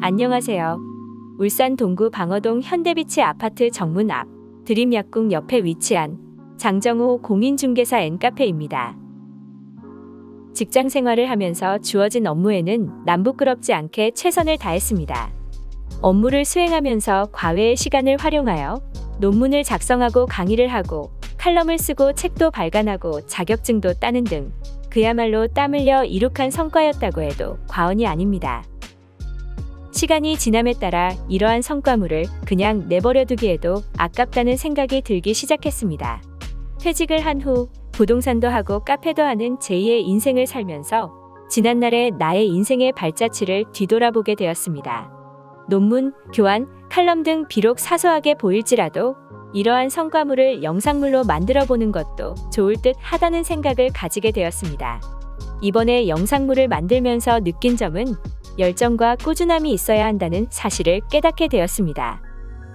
안녕하세요. 울산 동구 방어동 현대비치 아파트 정문 앞 드림약국 옆에 위치한 장정호 공인중개사 N카페입니다. 직장 생활을 하면서 주어진 업무에는 남부끄럽지 않게 최선을 다했습니다. 업무를 수행하면서 과외의 시간을 활용하여 논문을 작성하고 강의를 하고 칼럼을 쓰고 책도 발간하고 자격증도 따는 등 그야말로 땀 흘려 이룩한 성과였다고 해도 과언이 아닙니다. 시간이 지남에 따라 이러한 성과물을 그냥 내버려두기에도 아깝다는 생각이 들기 시작했습니다. 퇴직을 한 후 부동산도 하고 카페도 하는 제2의 인생을 살면서 지난날의 나의 인생의 발자취를 뒤돌아보게 되었습니다. 논문, 교환, 칼럼 등 비록 사소하게 보일지라도 이러한 성과물을 영상물로 만들어 보는 것도 좋을 듯 하다는 생각을 가지게 되었습니다. 이번에 영상물을 만들면서 느낀 점은 열정과 꾸준함이 있어야 한다는 사실을 깨닫게 되었습니다.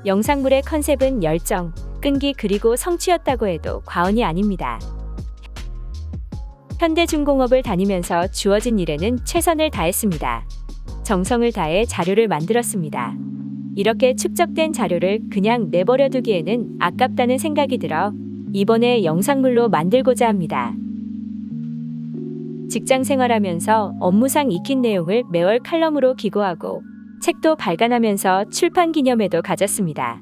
영상물의 컨셉은 열정, 끈기 그리고 성취였다고 해도 과언이 아닙니다. 현대중공업을 다니면서 주어진 일에는 최선을 다했습니다. 정성을 다해 자료를 만들었습니다. 이렇게 축적된 자료를 그냥 내버려두기에는 아깝다는 생각이 들어 이번에 영상물로 만들고자 합니다. 직장 생활하면서 업무상 익힌 내용을 매월 칼럼으로 기고하고 책도 발간하면서 출판 기념회도 가졌습니다.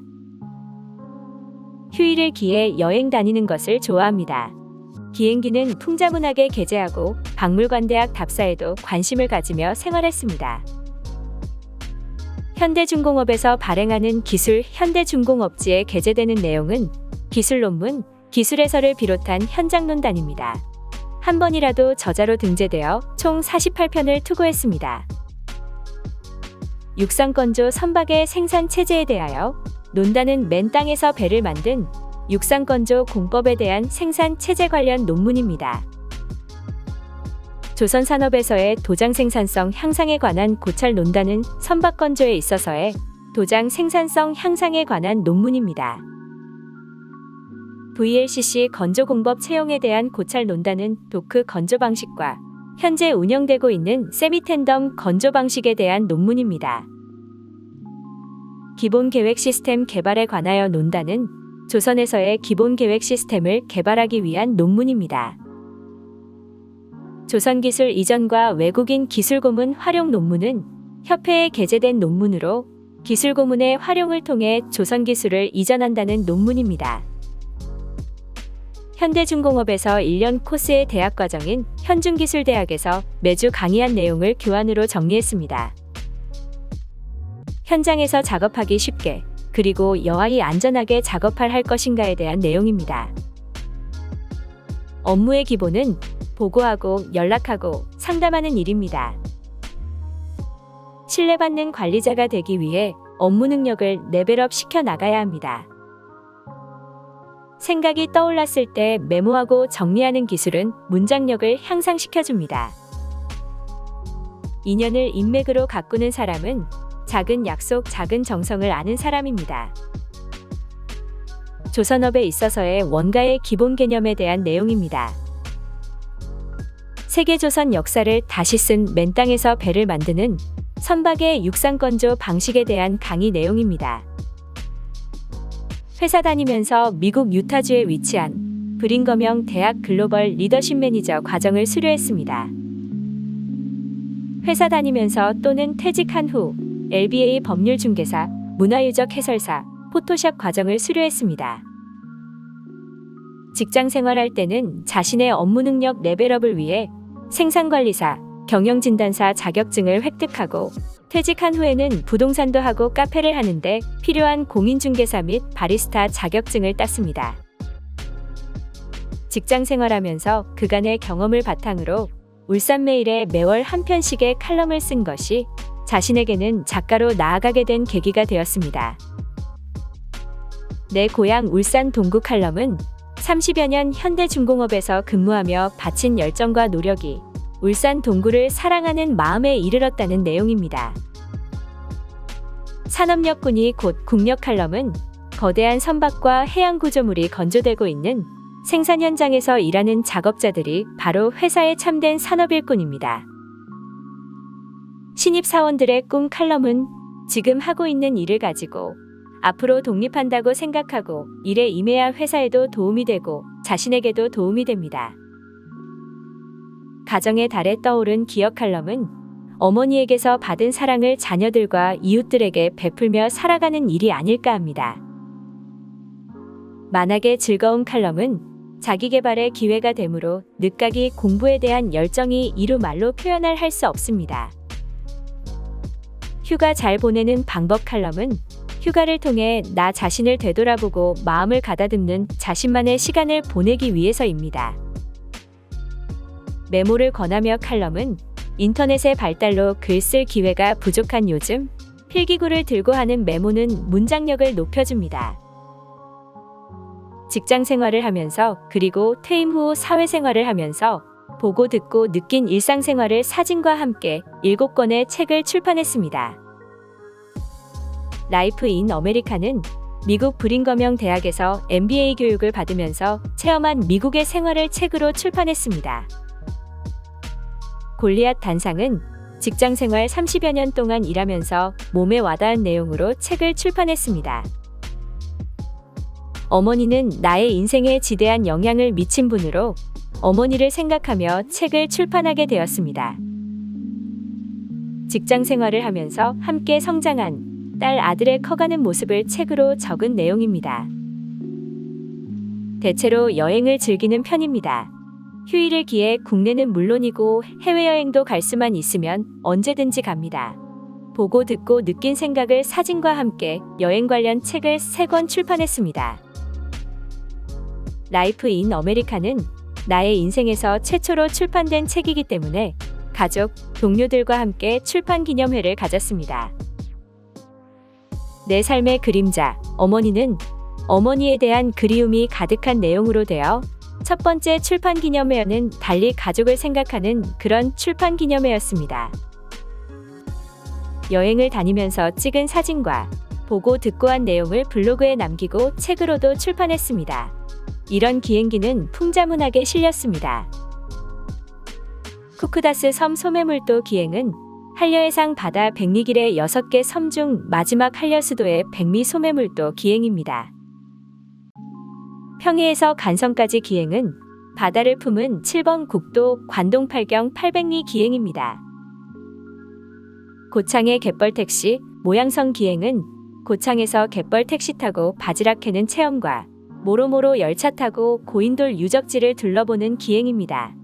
휴일을 기해 여행 다니는 것을 좋아합니다. 비행기는 풍자문학에 게재하고 박물관대학 답사에도 관심을 가지며 생활했습니다. 현대중공업에서 발행하는 기술 현대중공업지에 게재되는 내용은 기술 논문, 기술 해설을 비롯한 현장 논단입니다. 한 번이라도 저자로 등재되어 총 48편을 투고했습니다. 육상건조 선박의 생산 체제에 대하여 논단은 맨 땅에서 배를 만든 육상건조 공법에 대한 생산 체제 관련 논문입니다. 조선산업에서의 도장 생산성 향상에 관한 고찰 논단은 선박건조에 있어서의 도장 생산성 향상에 관한 논문입니다. VLCC 건조 공법 채용에 대한 고찰 논단은 도크 건조 방식과 현재 운영되고 있는 세미텐덤 건조 방식에 대한 논문입니다. 기본 계획 시스템 개발에 관하여 논단은 조선에서의 기본 계획 시스템을 개발하기 위한 논문입니다. 조선기술 이전과 외국인 기술고문 활용 논문은 협회에 게재된 논문으로 기술고문의 활용을 통해 조선기술을 이전한다는 논문입니다. 현대중공업에서 1년 코스의 대학과정인 현중기술대학에서 매주 강의한 내용을 교환으로 정리했습니다. 현장에서 작업하기 쉽게 그리고 여하이 안전하게 작업할 할 것인가에 대한 내용입니다. 업무의 기본은 보고하고 연락하고 상담하는 일입니다. 신뢰받는 관리자가 되기 위해 업무 능력을 레벨업 시켜 나가야 합니다. 생각이 떠올랐을 때 메모하고 정리하는 기술은 문장력을 향상시켜줍니다. 인연을 인맥으로 가꾸는 사람은 작은 약속, 작은 정성을 아는 사람입니다. 조선업에 있어서의 원가의 기본 개념에 대한 내용입니다. 세계조선 역사를 다시 쓴 맨 땅에서 배를 만드는 선박의 육상건조 방식에 대한 강의 내용입니다. 회사 다니면서 미국 유타주에 위치한 브링거명 대학 글로벌 리더십 매니저 과정을 수료했습니다. 회사 다니면서 또는 퇴직한 후 LBA 법률 중개사, 문화유적 해설사, 포토샵 과정을 수료했습니다. 직장 생활할 때는 자신의 업무 능력 레벨업을 위해 생산관리사, 경영진단사 자격증을 획득하고 퇴직한 후에는 부동산도 하고 카페를 하는데 필요한 공인중개사 및 바리스타 자격증을 땄습니다. 직장 생활하면서 그간의 경험을 바탕으로 울산메일에 매월 한 편씩의 칼럼을 쓴 것이 자신에게는 작가로 나아가게 된 계기가 되었습니다. 내 고향 울산 동구 칼럼은 30여 년 현대중공업에서 근무하며 바친 열정과 노력이 울산 동구를 사랑하는 마음에 이르렀다는 내용입니다. 산업역군이 곧 국력 칼럼은 거대한 선박과 해양 구조물이 건조되고 있는 생산 현장에서 일하는 작업자들이 바로 회사의 참된 산업 일꾼입니다. 신입 사원들의 꿈 칼럼은 지금 하고 있는 일을 가지고 앞으로 독립한다고 생각하고 일에 임해야 회사에도 도움이 되고 자신에게도 도움이 됩니다. 가정의 달에 떠오른 기억 칼럼은 어머니에게서 받은 사랑을 자녀들과 이웃들에게 베풀며 살아가는 일이 아닐까 합니다. 만악의 즐거운 칼럼은 자기 개발의 기회가 되므로 늦가기 공부에 대한 열정이 이루 말로 표현할 할 수 없습니다. 휴가 잘 보내는 방법 칼럼은 휴가를 통해 나 자신을 되돌아보고 마음을 가다듬는 자신만의 시간을 보내기 위해서입니다. 메모를 권하며 칼럼은 인터넷의 발달로 글 쓸 기회가 부족한 요즘 필기구를 들고 하는 메모는 문장력을 높여줍니다. 직장 생활을 하면서 그리고 퇴임 후 사회생활을 하면서 보고 듣고 느낀 일상생활을 사진과 함께 7권의 책을 출판했습니다. 라이프 인 아메리카는 미국 브링거명 대학에서 MBA 교육을 받으면서 체험한 미국의 생활을 책으로 출판했습니다. 골리앗 단상은 직장생활 30여 년 동안 일하면서 몸에 와닿은 내용으로 책을 출판했습니다. 어머니는 나의 인생에 지대한 영향을 미친 분으로 어머니를 생각하며 책을 출판하게 되었습니다. 직장 생활을 하면서 함께 성장한 딸 아들의 커가는 모습을 책으로 적은 내용입니다. 대체로 여행을 즐기는 편입니다. 휴일을 기해 국내는 물론이고 해외여행도 갈 수만 있으면 언제든지 갑니다. 보고 듣고 느낀 생각을 사진과 함께 여행 관련 책을 3권 출판했습니다. 라이프 인 아메리카는 나의 인생에서 최초로 출판된 책이기 때문에 가족, 동료들과 함께 출판 기념회를 가졌습니다. 내 삶의 그림자, 어머니는 어머니에 대한 그리움이 가득한 내용으로 되어 첫 번째 출판 기념회는 달리 가족을 생각하는 그런 출판 기념회였습니다. 여행을 다니면서 찍은 사진과 보고 듣고 한 내용을 블로그에 남기고 책으로도 출판했습니다. 이런 기행기는 풍자문학에 실렸습니다. 쿠크다스 섬 소매물도 기행은 한려해상 바다 백리길의 6개 섬 중 마지막 한려수도의 백미 소매물도 기행입니다. 평해에서 간선까지 기행은 바다를 품은 7번 국도 관동 8경 800리 기행입니다. 고창의 갯벌택시 모양성 기행은 고창에서 갯벌택시 타고 바지락해는 체험과 모로모로 열차 타고 고인돌 유적지를 둘러보는 기행입니다.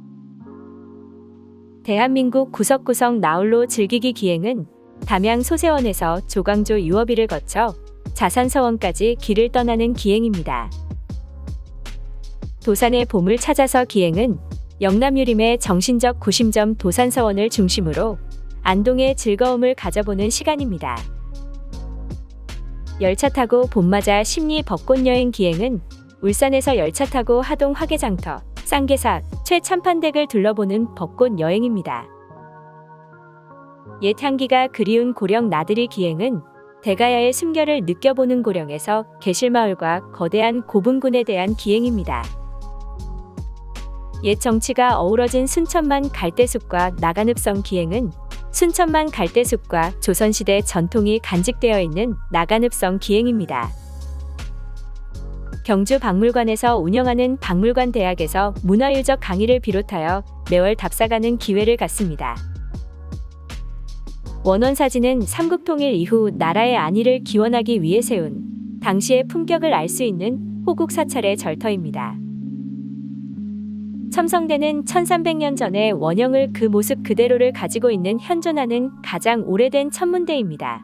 대한민국 구석구석 나홀로 즐기기 기행은 담양 소세원에서 조광조 유어비를 거쳐 자산서원까지 길을 떠나는 기행입니다. 도산의 봄을 찾아서 기행은 영남유림의 정신적 구심점 도산서원을 중심으로 안동의 즐거움을 가져보는 시간입니다. 열차 타고 봄맞아 심리 벚꽃여행 기행은 울산에서 열차 타고 하동 화개장터, 쌍계사, 최참판댁을 둘러보는 벚꽃 여행입니다. 옛 향기가 그리운 고령 나들이 기행은 대가야의 숨결을 느껴보는 고령에서 계실마을과 거대한 고분군에 대한 기행입니다. 옛 정치가 어우러진 순천만 갈대숲과 나간읍성 기행은 순천만 갈대숲과 조선시대 전통이 간직되어 있는 나간읍성 기행입니다. 경주 박물관에서 운영하는 박물관 대학에서 문화유적 강의를 비롯하여 매월 답사가는 기회를 갖습니다. 원원사진은 삼국통일 이후 나라의 안위를 기원하기 위해 세운 당시의 품격을 알 수 있는 호국 사찰의 절터입니다. 첨성대는 1300년 전의 원형을 그 모습 그대로를 가지고 있는 현존하는 가장 오래된 천문대입니다.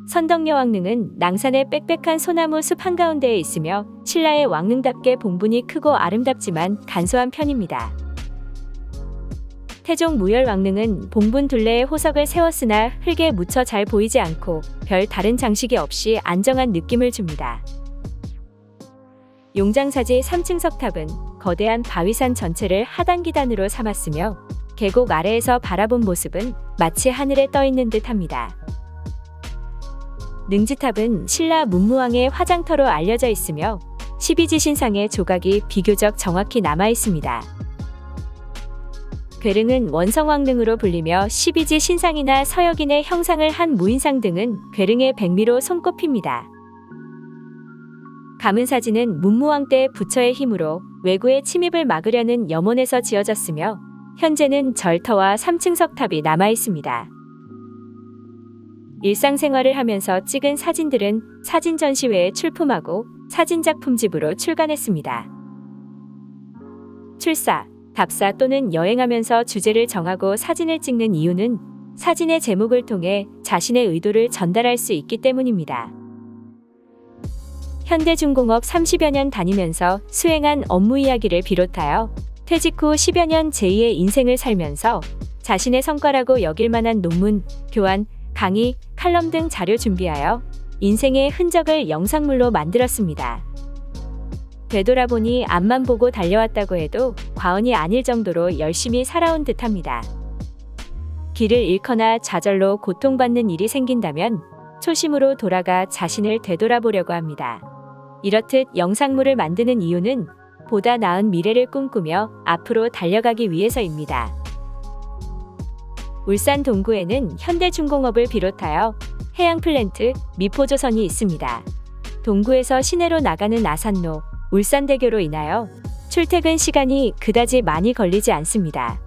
선덕여왕릉은 낭산의 빽빽한 소나무 숲 한가운데에 있으며 신라의 왕릉답게 봉분이 크고 아름답지만 간소한 편입니다. 태종 무열왕릉은 봉분 둘레에 호석을 세웠으나 흙에 묻혀 잘 보이지 않고 별 다른 장식이 없이 안정한 느낌을 줍니다. 용장사지 3층 석탑은 거대한 바위산 전체를 하단기단으로 삼았으며 계곡 아래에서 바라본 모습은 마치 하늘에 떠 있는 듯합니다. 능지탑은 신라 문무왕의 화장터로 알려져 있으며 12지신상의 조각이 비교적 정확히 남아 있습니다. 괴릉은 원성왕릉으로 불리며 12지 신상이나 서역인의 형상을 한 무인상 등은 괴릉의 백미로 손꼽힙니다. 가문사지는 문무왕 때 부처의 힘으로 외구의 침입을 막으려는 염원에서 지어졌으며 현재는 절터와 3층 석탑이 남아 있습니다. 일상생활을 하면서 찍은 사진들은 사진 전시회에 출품하고 사진작품집으로 출간했습니다. 출사, 답사 또는 여행하면서 주제를 정하고 사진을 찍는 이유는 사진의 제목을 통해 자신의 의도를 전달할 수 있기 때문입니다. 현대중공업 30여 년 다니면서 수행한 업무 이야기를 비롯하여 퇴직 후 10여 년 제2의 인생을 살면서 자신의 성과라고 여길 만한 논문, 교환, 강의, 칼럼 등 자료 준비하여 인생의 흔적을 영상물로 만들었습니다. 되돌아보니 앞만 보고 달려왔다고 해도 과언이 아닐 정도로 열심히 살아온 듯합니다. 길을 잃거나 좌절로 고통받는 일이 생긴다면 초심으로 돌아가 자신을 되돌아보려고 합니다. 이렇듯 영상물을 만드는 이유는 보다 나은 미래를 꿈꾸며 앞으로 달려가기 위해서입니다. 울산 동구에는 현대중공업을 비롯하여 해양플랜트, 미포조선이 있습니다. 동구에서 시내로 나가는 아산로, 울산대교로 인하여 출퇴근 시간이 그다지 많이 걸리지 않습니다.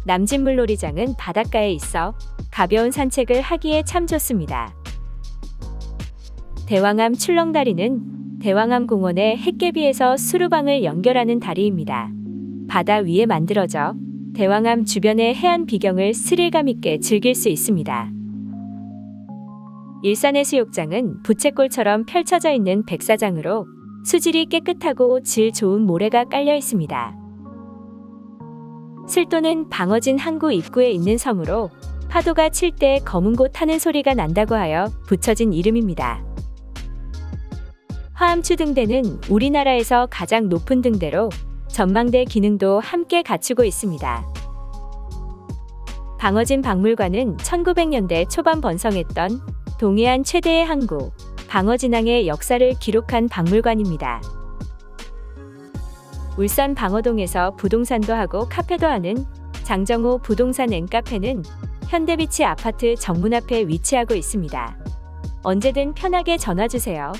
남진물놀이장은 바닷가에 있어 가벼운 산책을 하기에 참 좋습니다. 대왕암 출렁다리는 대왕암 공원의 햇개비에서 수루방을 연결하는 다리입니다. 바다 위에 만들어져 대왕암 주변의 해안 비경을 스릴감 있게 즐길 수 있습니다. 일산해수욕장은 부채꼴처럼 펼쳐져 있는 백사장으로 수질이 깨끗하고 질 좋은 모래가 깔려 있습니다. 슬도는 방어진 항구 입구에 있는 섬으로 파도가 칠 때 검은 곳 타는 소리가 난다고 하여 붙여진 이름입니다. 화암추 등대는 우리나라에서 가장 높은 등대로 전망대 기능도 함께 갖추고 있습니다. 방어진 박물관은 1900년대 초반 번성했던 동해안 최대의 항구, 방어진항의 역사를 기록한 박물관입니다. 울산 방어동에서 부동산도 하고 카페도 하는 장정호 부동산 N카페는 현대비치 아파트 정문 앞에 위치하고 있습니다. 언제든 편하게 전화주세요.